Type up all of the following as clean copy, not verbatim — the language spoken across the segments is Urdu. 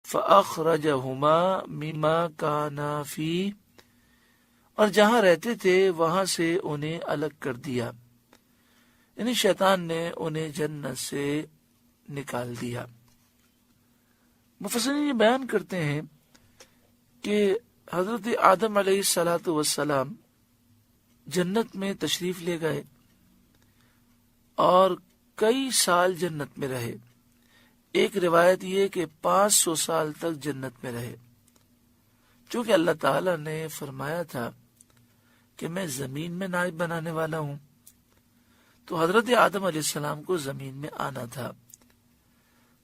فَأَخْرَجَهُمَا مِمَّا كَانَا فِيهِ، اور جہاں رہتے تھے وہاں سے انہیں الگ کر دیا، یعنی شیطان نے انہیں جنت سے نکال دیا۔ مفسرین یہ بیان کرتے ہیں کہ حضرت آدم علیہ السلام جنت میں تشریف لے گئے اور کئی سال جنت میں رہے۔ ایک روایت یہ کہ 500 سال تک جنت میں رہے، چونکہ اللہ تعالی نے فرمایا تھا کہ میں زمین میں نائب بنانے والا ہوں، تو حضرت آدم علیہ السلام کو زمین میں آنا تھا۔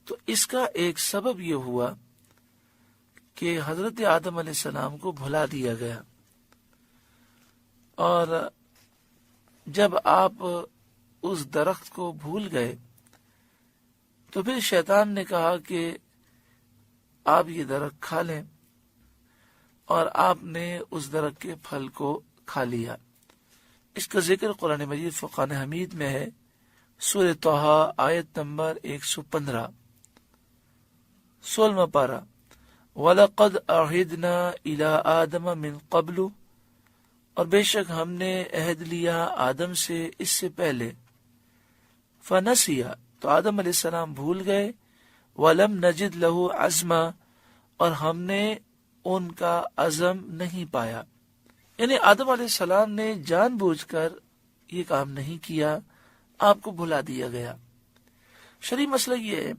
تو اس کا ایک سبب یہ ہوا کہ حضرت آدم علیہ السلام کو بھلا دیا گیا، اور جب آپ اس درخت کو بھول گئے تو پھر شیطان نے کہا کہ آپ یہ درخت کھا لیں، اور آپ نے اس درخت کے پھل کو کھا لیا۔ اس کا ذکر قرآن مجید فرقان حمید میں ہے، سورہ طٰہٰ آیت نمبر 115، 16واں پارہ۔ وَلَقَدْ أَعْهِدْنَا إِلَىٰ آدَمَ مِن قَبْلُ، اور بے شک ہم نے عہد لیا آدم سے اس سے پہلے، فَنَسِيَ، تو آدم علیہ السلام بھول گئے، وَلَمْ نَجِدْ لَهُ عَزْمًا، اور ہم نے ان کا عزم نہیں پایا، یعنی آدم علیہ السلام نے جان بوجھ کر یہ کام نہیں کیا، آپ کو بھلا دیا گیا۔ شرعی مسئلہ یہ ہے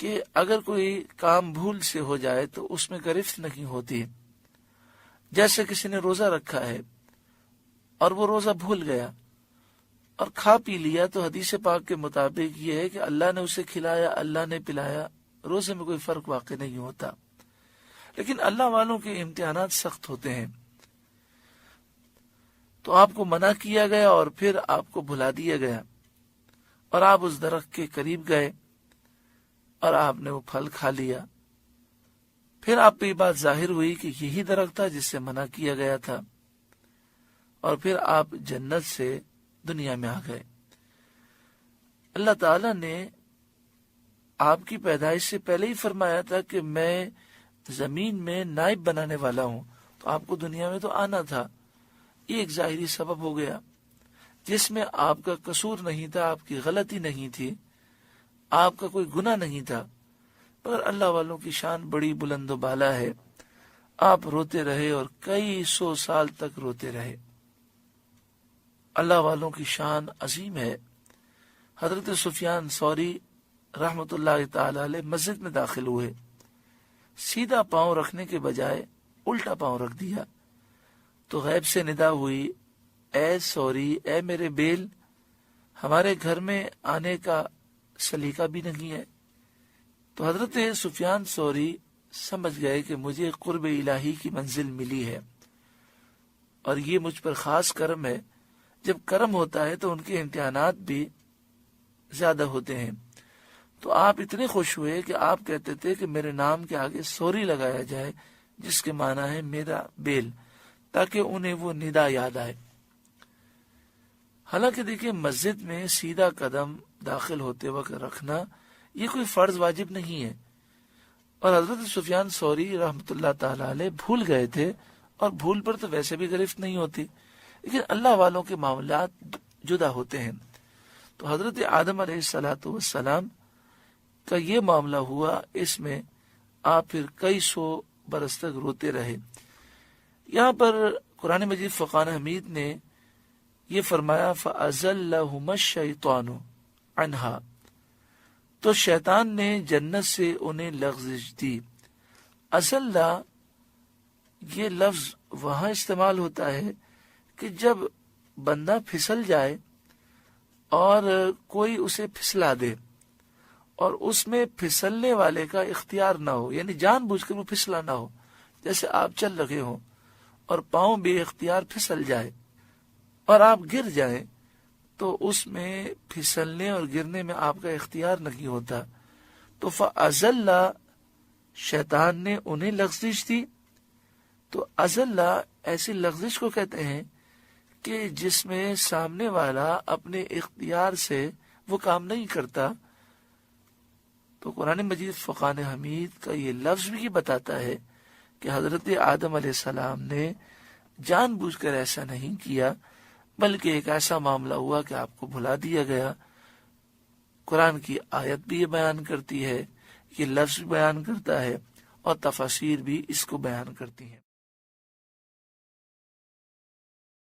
کہ اگر کوئی کام بھول سے ہو جائے تو اس میں گرفت نہیں ہوتی۔ جیسے کسی نے روزہ رکھا ہے اور وہ روزہ بھول گیا اور کھا پی لیا، تو حدیث پاک کے مطابق یہ ہے کہ اللہ نے اسے کھلایا، اللہ نے پلایا، روزے میں کوئی فرق واقع نہیں ہوتا۔ لیکن اللہ والوں کے امتحانات سخت ہوتے ہیں، تو آپ کو منع کیا گیا اور پھر آپ کو بھلا دیا گیا، اور آپ اس درخت کے قریب گئے اور آپ نے وہ پھل کھا لیا۔ پھر آپ پہ یہ بات ظاہر ہوئی کہ یہی درخت تھا جس سے منع کیا گیا تھا، اور پھر آپ جنت سے دنیا میں آ گئے۔ اللہ تعالی نے آپ کی پیدائش سے پہلے ہی فرمایا تھا کہ میں زمین میں نائب بنانے والا ہوں، تو آپ کو دنیا میں تو آنا تھا۔ یہ ایک ظاہری سبب ہو گیا جس میں آپ کا قصور نہیں تھا، آپ کی غلطی نہیں تھی، آپ کا کوئی گناہ نہیں تھا، مگر اللہ والوں کی شان بڑی بلند و بالا ہے۔ آپ روتے رہے اور کئی 100 سال تک روتے رہے۔ اللہ والوں کی شان عظیم ہے۔ حضرت سفیان ثوری رحمت اللہ تعالی علیہ مسجد میں داخل ہوئے، سیدھا پاؤں رکھنے کے بجائے الٹا پاؤں رکھ دیا، تو غیب سے ندا ہوئی، اے ثوری، اے میرے بیل، ہمارے گھر میں آنے کا سلیقہ بھی نہیں ہے۔ تو حضرت سفیان ثوری سمجھ گئے کہ مجھے قرب الہی کی منزل ملی ہے، اور یہ مجھ پر خاص کرم ہے۔ جب کرم ہوتا ہے تو ان کے امتحانات بھی زیادہ ہوتے ہیں۔ تو آپ اتنے خوش ہوئے کہ آپ کہتے تھے کہ میرے نام کے آگے ثوری لگایا جائے، جس کے معنی ہے میرا بیل، تاکہ انہیں وہ ندا یاد آئے۔ حالانکہ دیکھیں، مسجد میں سیدھا قدم داخل ہوتے وقت رکھنا یہ کوئی فرض واجب نہیں ہے، اور حضرت سفیان ثوری رحمت اللہ تعالی علیہ بھول گئے تھے، اور بھول پر تو ویسے بھی گرفت نہیں ہوتی، لیکن اللہ والوں کے معاملات جدا ہوتے ہیں۔ تو حضرت آدم علیہ السلام کا یہ معاملہ ہوا، اس میں آپ پھر کئی 100 برس تک روتے رہے۔ یہاں پر قرآن مجید فرقان حمید نے یہ فرمایا فَأَزَلَّهُمَا الشَّيْطَانُ عَنْهَا، تو شیطان نے جنت سے انہیں لغزش دی۔ ازلّہ یہ لفظ وہاں استعمال ہوتا ہے کہ جب بندہ پھسل جائے اور کوئی اسے پھسلا دے، اور اس میں پھسلنے والے کا اختیار نہ ہو، یعنی جان بوجھ کر وہ پھسلا نہ ہو۔ جیسے آپ چل رہے ہوں اور پاؤں بے اختیار پھسل جائے اور آپ گر جائیں، تو اس میں پھسلنے اور گرنے میں آپ کا اختیار نہیں ہوتا۔ تو فَأَزَلَّ، شیطان نے انہیں لغزش دی۔ تو ازلّہ ایسی لغزش کو کہتے ہیں کہ جس میں سامنے والا اپنے اختیار سے وہ کام نہیں کرتا، تو قرآن مجید فرقان حمید کا یہ لفظ بھی بتاتا ہے کہ حضرت آدم علیہ السلام نے جان بوجھ کر ایسا نہیں کیا، بلکہ ایک ایسا معاملہ ہوا کہ آپ کو بھلا دیا گیا۔ قرآن کی آیت بھی یہ بیان کرتی ہے، یہ لفظ بھی بیان کرتا ہے، اور تفاسیر بھی اس کو بیان کرتی ہیں۔